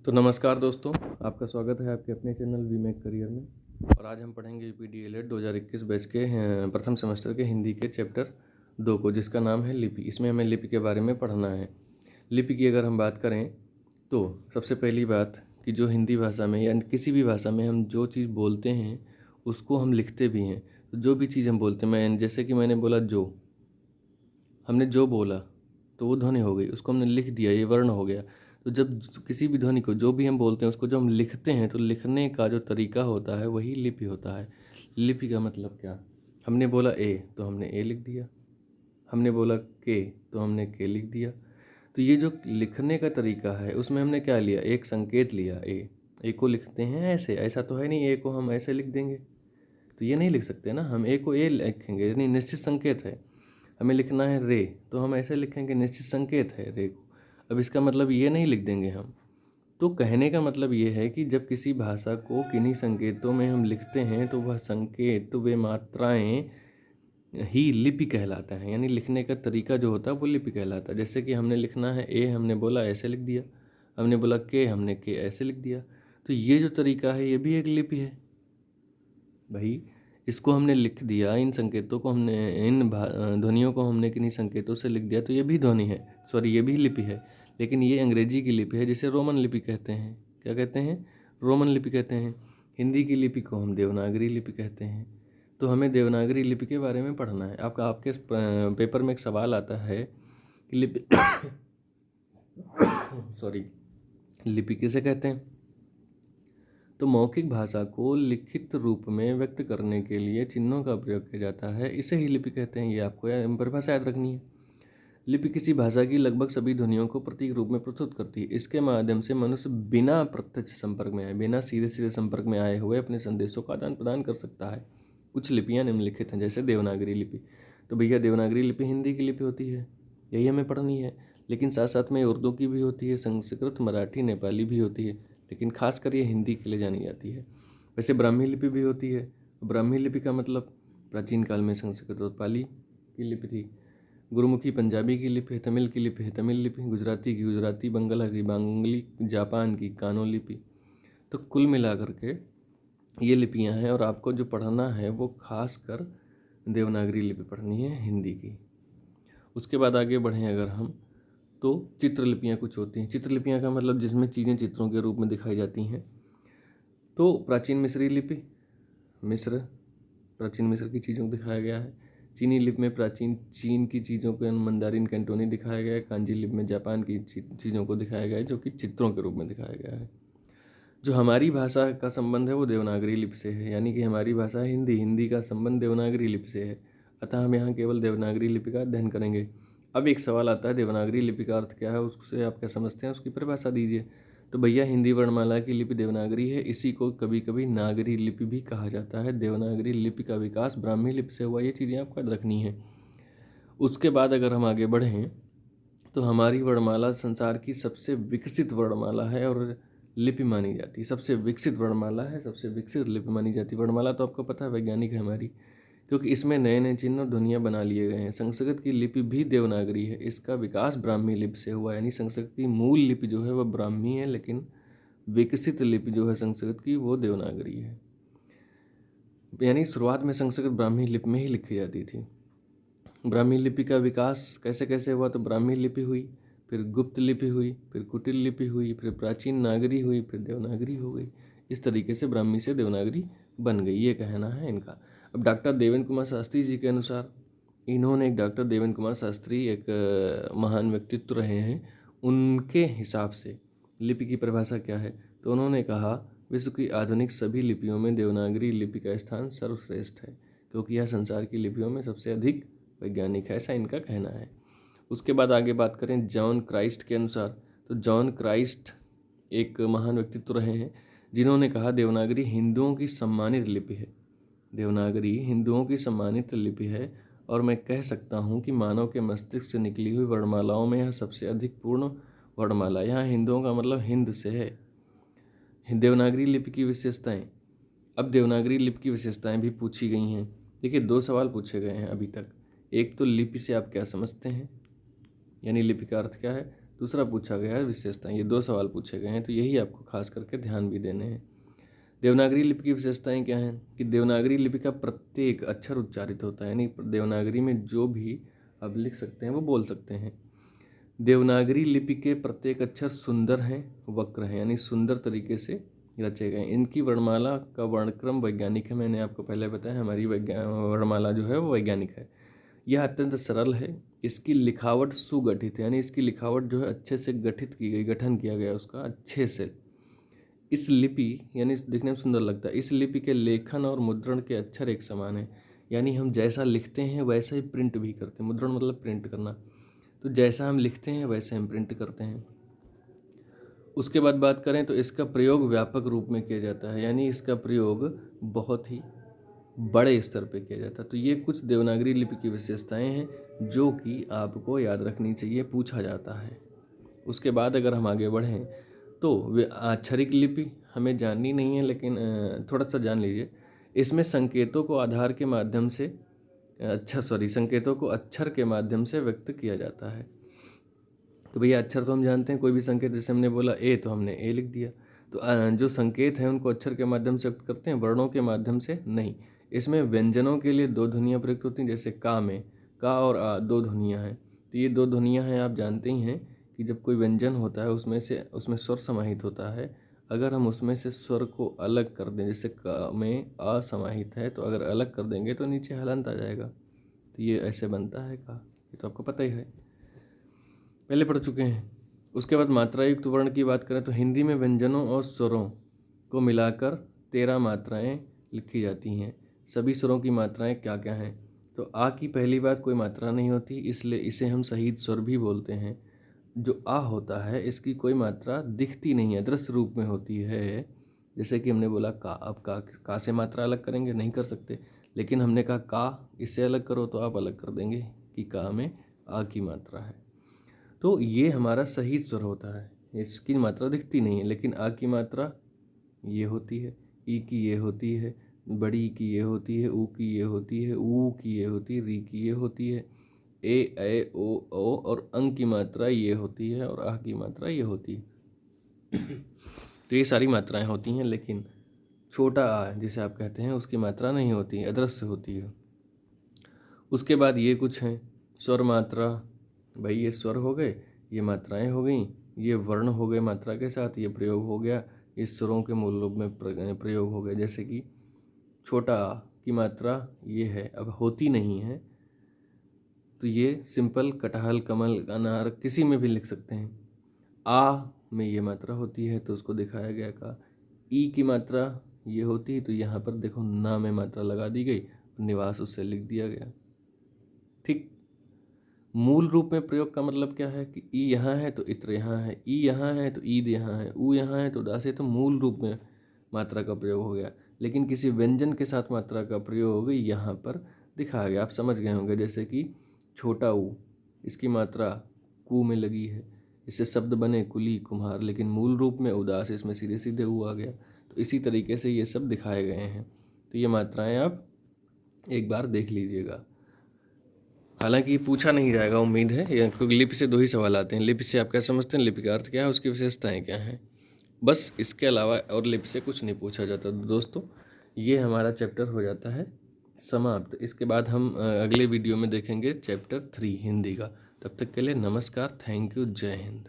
तो नमस्कार दोस्तों, आपका स्वागत है आपके अपने चैनल वी मेक करियर में। और आज हम पढ़ेंगे यूपीडीएलएड 2021 बैच के प्रथम सेमेस्टर के हिंदी के चैप्टर 2 को, जिसका नाम है लिपि। इसमें हमें लिपि के बारे में पढ़ना है। लिपि की अगर हम बात करें तो सबसे पहली बात कि जो हिंदी भाषा में या किसी भी भाषा में हम जो चीज़ बोलते हैं उसको हम लिखते भी हैं। तो जो भी चीज़ हम बोलते हैं, मैं जैसे कि मैंने बोला हमने जो बोला तो वो ध्वनि हो गई, उसको हमने लिख दिया, ये वर्ण हो गया। तो जब किसी भी ध्वनि को जो भी हम बोलते हैं उसको जब हम लिखते हैं तो लिखने का जो तरीका होता है वही लिपि होता है। लिपि का मतलब क्या? हमने बोला ए तो हमने ए लिख दिया, हमने बोला के तो हमने के लिख दिया। तो ये जो लिखने का तरीका है उसमें हमने क्या लिया? एक संकेत लिया। ए को लिखते हैं ऐसे, ऐसा तो है नहीं ए को हम ऐसे लिख देंगे, तो ये नहीं लिख सकते ना। हम ए को ए लिखेंगे, यानी निश्चित संकेत है। हमें लिखना है रे तो हम ऐसे लिखेंगे, निश्चित संकेत है रे को। अब इसका मतलब ये नहीं लिख देंगे हम। तो कहने का मतलब ये है कि जब किसी भाषा को किन्हीं संकेतों में हम लिखते हैं तो वह संकेत, वे मात्राएं ही लिपि कहलाता है। यानी लिखने का तरीका जो होता है वो लिपि कहलाता है। जैसे कि हमने लिखना है ए, हमने बोला ऐसे लिख दिया, हमने बोला के, हमने के ऐसे लिख दिया। तो ये जो तरीका है ये भी एक लिपि है भाई। इसको हमने लिख दिया, इन संकेतों को हमने, इन ध्वनियों को हमने किन्हीं संकेतों से लिख दिया, तो ये भी ध्वनि है, सॉरी ये भी लिपि है। लेकिन ये अंग्रेजी की लिपि है जिसे रोमन लिपि कहते हैं। क्या कहते हैं? रोमन लिपि कहते हैं। हिंदी की लिपि को हम देवनागरी लिपि कहते हैं। तो हमें देवनागरी लिपि के बारे में पढ़ना है। आपके पेपर में एक सवाल आता है कि लिपि सॉरी लिपि किसे कहते हैं? तो मौखिक भाषा को लिखित रूप में व्यक्त करने के लिए चिन्हों का प्रयोग किया जाता है, इसे ही लिपि कहते हैं। ये आपको परिभाषा याद रखनी है। लिपि किसी भाषा की लगभग सभी ध्वनियों को प्रतीक रूप में प्रस्तुत करती है। इसके माध्यम से मनुष्य बिना प्रत्यक्ष संपर्क में आए, बिना सीधे सीधे संपर्क में आए हुए अपने संदेशों का आदान प्रदान कर सकता है। कुछ लिपियाँ निम्नलिखित हैं, जैसे देवनागरी लिपि। तो भैया देवनागरी लिपि हिंदी की लिपि होती है, यही हमें पढ़नी है। लेकिन साथ साथ में उर्दू की भी होती है, संस्कृत, मराठी, नेपाली भी होती है, लेकिन खासकर ये हिंदी के लिए जानी जाती है। वैसे ब्राह्मी लिपि भी होती है। ब्राह्मी लिपि का मतलब प्राचीन काल में संस्कृत और पाली की लिपि थी। गुरुमुखी पंजाबी की लिपि है, तमिल की लिपि है तमिल लिपि, गुजराती की गुजराती, बंगला की बांग्ली, जापान की कानो लिपि। तो कुल मिलाकर के ये लिपियां हैं, और आपको जो पढ़ना है वो खास कर देवनागरी लिपि पढ़नी है हिंदी की। उसके बाद आगे बढ़ें अगर हम, तो चित्रलिपियाँ कुछ होती हैं। चित्रलिपियाँ का मतलब जिसमें चीज़ें चित्रों के रूप में दिखाई जाती हैं। तो प्राचीन मिस्री लिपि, प्राचीन मिस्र की चीज़ों को दिखाया गया है। चीनी लिपि में प्राचीन चीन की चीज़ों को, मंदारिन, कैंटोनी दिखाया गया है। कांजी लिपि में जापान की चीज़ों को दिखाया गया है, जो कि चित्रों के रूप में दिखाया गया है। जो हमारी भाषा का संबंध है वो देवनागरी लिपि से है, यानी कि हमारी भाषा हिंदी, हिंदी का संबंध देवनागरी लिपि से है। अतः हम यहाँ केवल देवनागरी लिपि का अध्ययन करेंगे। अब एक सवाल आता है, देवनागरी लिपि का अर्थ क्या है, उससे आप क्या समझते हैं, उसकी परिभाषा दीजिए। तो भैया हिंदी वर्णमाला की लिपि देवनागरी है, इसी को कभी कभी नागरी लिपि भी कहा जाता है। देवनागरी लिपि का विकास ब्राह्मी लिपि से हुआ, ये चीज़ें आपको याद रखनी है। उसके बाद अगर हम आगे बढ़ें तो हमारी वर्णमाला संसार की सबसे विकसित वर्णमाला है और लिपि मानी जाती है। सबसे विकसित वर्णमाला है, सबसे विकसित लिपि मानी जाती है। वर्णमाला तो आपको पता है वैज्ञानिक है हमारी, क्योंकि इसमें नए नए चिन्ह और ध्वनियाँ बना लिए गए हैं। संस्कृत की लिपि भी देवनागरी है, इसका विकास ब्राह्मी लिपि से हुआ। यानी संस्कृत की मूल लिपि जो है वह ब्राह्मी है, लेकिन विकसित लिपि जो है संस्कृत की वो देवनागरी है। यानी शुरुआत में संस्कृत ब्राह्मी लिपि में ही लिखी जाती थी। ब्राह्मी लिपि का विकास कैसे कैसे हुआ? तो ब्राह्मी लिपि हुई, फिर गुप्त लिपि हुई, फिर कुटिल लिपि हुई, फिर प्राचीन नागरी हुई, फिर देवनागरी हो गई। इस तरीके से ब्राह्मी से देवनागरी बन गई, ये कहना है इनका। अब डॉक्टर देवेंद्र कुमार शास्त्री जी के अनुसार, इन्होंने, डॉक्टर देवेंद्र कुमार शास्त्री एक महान व्यक्तित्व रहे हैं, उनके हिसाब से लिपि की परिभाषा क्या है? तो उन्होंने कहा, विश्व की आधुनिक सभी लिपियों में देवनागरी लिपि का स्थान सर्वश्रेष्ठ है, क्योंकि यह संसार की लिपियों में सबसे अधिक वैज्ञानिक है, ऐसा इनका कहना है। उसके बाद आगे बात करें जॉन क्राइस्ट के अनुसार, तो जॉन क्राइस्ट एक महान व्यक्तित्व रहे हैं, जिन्होंने कहा देवनागरी हिंदुओं की सम्मानित लिपि है। देवनागरी हिंदुओं की सम्मानित लिपि है, और मैं कह सकता हूँ कि मानव के मस्तिष्क से निकली हुई वर्णमालाओं में यह सबसे अधिक पूर्ण वर्णमाला। यहाँ हिंदुओं का मतलब हिंद से है। देवनागरी लिपि की विशेषताएं, अब देवनागरी लिपि की विशेषताएं भी पूछी गई हैं। देखिए 2 सवाल पूछे गए हैं अभी तक। एक तो लिपि से आप क्या समझते हैं, यानी लिपि का अर्थ क्या है। दूसरा पूछा गया है विशेषताएं। ये 2 सवाल पूछे गए हैं, तो यही आपको खास करके ध्यान भी देने हैं। देवनागरी लिपि की विशेषताएं क्या हैं कि देवनागरी लिपि का प्रत्येक अक्षर उच्चारित होता है, यानी देवनागरी में जो भी आप लिख सकते हैं वो बोल सकते हैं। देवनागरी लिपि के प्रत्येक अक्षर सुंदर हैं, वक्र हैं, यानी सुंदर तरीके से रचे गए। इनकी वर्णमाला का वर्णक्रम वैज्ञानिक है। मैंने आपको पहले बताया हमारी वर्णमाला जो है वो वैज्ञानिक है। यह अत्यंत सरल है। इसकी लिखावट सुगठित है, यानी इसकी लिखावट जो है अच्छे से गठित की गई, गठन किया गया उसका अच्छे से। इस लिपि यानी दिखने में सुंदर लगता है। इस लिपि के लेखन और मुद्रण के अक्षर एक समान है, यानी हम जैसा लिखते हैं वैसा ही प्रिंट भी करते हैं। मुद्रण मतलब प्रिंट करना, तो जैसा हम लिखते हैं वैसे हम प्रिंट करते हैं। उसके बाद बात करें तो इसका प्रयोग व्यापक रूप में किया जाता है, यानी इसका प्रयोग बहुत ही बड़े स्तर पे किया जाता है। तो ये कुछ देवनागरी लिपि की विशेषताएं हैं जो कि आपको याद रखनी चाहिए, पूछा जाता है। उसके बाद अगर हम आगे बढ़ें तो वे अक्षरिक लिपि हमें जाननी नहीं है, लेकिन थोड़ा सा जान लीजिए। इसमें संकेतों को आधार के माध्यम से संकेतों को अक्षर के माध्यम से व्यक्त किया जाता है। तो भैया अक्षर तो हम जानते हैं, कोई भी संकेत, जैसे हमने बोला ए तो हमने ए लिख दिया। तो जो संकेत हैं उनको अक्षर के माध्यम से व्यक्त करते हैं, वर्णों के माध्यम से नहीं। इसमें व्यंजनों के लिए 2 ध्वनियाँ प्रयुक्त होती हैं, जैसे का में का और आ 2 ध्वनियाँ हैं। तो ये 2 ध्वनियाँ हैं, आप जानते ही हैं कि जब कोई व्यंजन होता है उसमें स्वर समाहित होता है। अगर हम उसमें से स्वर को अलग कर दें, जैसे का में आ समाहित है तो अगर अलग कर देंगे तो नीचे हलंत आ जाएगा। तो ये ऐसे बनता है का, ये तो आपको पता ही है, पहले पढ़ चुके हैं। उसके बाद मात्रा युक्त वर्ण की बात करें तो हिंदी में व्यंजनों और स्वरों को मिलाकर 13 मात्राएं लिखी जाती हैं। सभी स्वरों की मात्राएं क्या क्या हैं? तो आ की पहली बात कोई मात्रा नहीं होती, इसलिए इसे हम सहित स्वर भी बोलते हैं। जो आ होता है इसकी कोई मात्रा दिखती नहीं है, दृश्य रूप में होती है। जैसे कि हमने बोला का, अब का से मात्रा अलग करेंगे, नहीं कर सकते, लेकिन हमने कहा का इससे अलग करो तो आप अलग कर देंगे कि का में आ की मात्रा है। तो ये हमारा सही स्वर होता है, इसकी मात्रा दिखती नहीं है, लेकिन आ की मात्रा ये होती है, ई की ये होती है, बड़ी की ये होती है, ऊ की ये होती है, ऊ की ये होती है, री की ये होती है, ए ओ और अंग की मात्रा ये होती है और आ की मात्रा ये होती है। तो ये सारी मात्राएं होती हैं, लेकिन छोटा आ जिसे आप कहते हैं उसकी मात्रा नहीं होती, अदृश्य होती है। उसके बाद ये कुछ हैं स्वर मात्रा। भाई ये स्वर हो गए, ये मात्राएं हो गई, ये वर्ण हो गए मात्रा के साथ, ये प्रयोग हो गया, इस स्वरों के मूल रूप में प्रयोग हो गए। जैसे कि छोटा आ की मात्रा ये है, अब होती नहीं है, तो ये सिंपल कटहल, कमल, अनार किसी में भी लिख सकते हैं। आ में ये मात्रा होती है तो उसको दिखाया गया का। ई की मात्रा ये होती है तो यहाँ पर देखो ना में मात्रा लगा दी गई, निवास उससे लिख दिया गया। ठीक, मूल रूप में प्रयोग का मतलब क्या है कि ई यहाँ है तो इत्र यहाँ है, ई यहाँ है तो ईद यहाँ है, ऊ यहाँ है तो उदास है। तो मूल रूप में मात्रा का प्रयोग हो गया, लेकिन किसी व्यंजन के साथ मात्रा का प्रयोग यहाँ पर दिखाया गया। आप समझ गए होंगे, जैसे कि छोटा ऊ, इसकी मात्रा कू में लगी है, इससे शब्द बने कुली कुम्हार, लेकिन मूल रूप में उदास, इसमें सीधे सीधे ऊ आ गया। तो इसी तरीके से ये सब दिखाए गए हैं। तो ये मात्राएं आप एक बार देख लीजिएगा। हालांकि ये पूछा नहीं जाएगा, उम्मीद है, क्योंकि लिपि से 2 ही सवाल आते हैं। लिपि से आप क्या समझते हैं, लिपि का अर्थ क्या है, उसकी विशेषताएं क्या हैं, बस इसके अलावा और लिपि से कुछ नहीं पूछा जाता। तो दोस्तों ये हमारा चैप्टर हो जाता है समाप्त। इसके बाद हम अगले वीडियो में देखेंगे चैप्टर 3 हिंदी का। तब तक के लिए नमस्कार, थैंक यू, जय हिंद।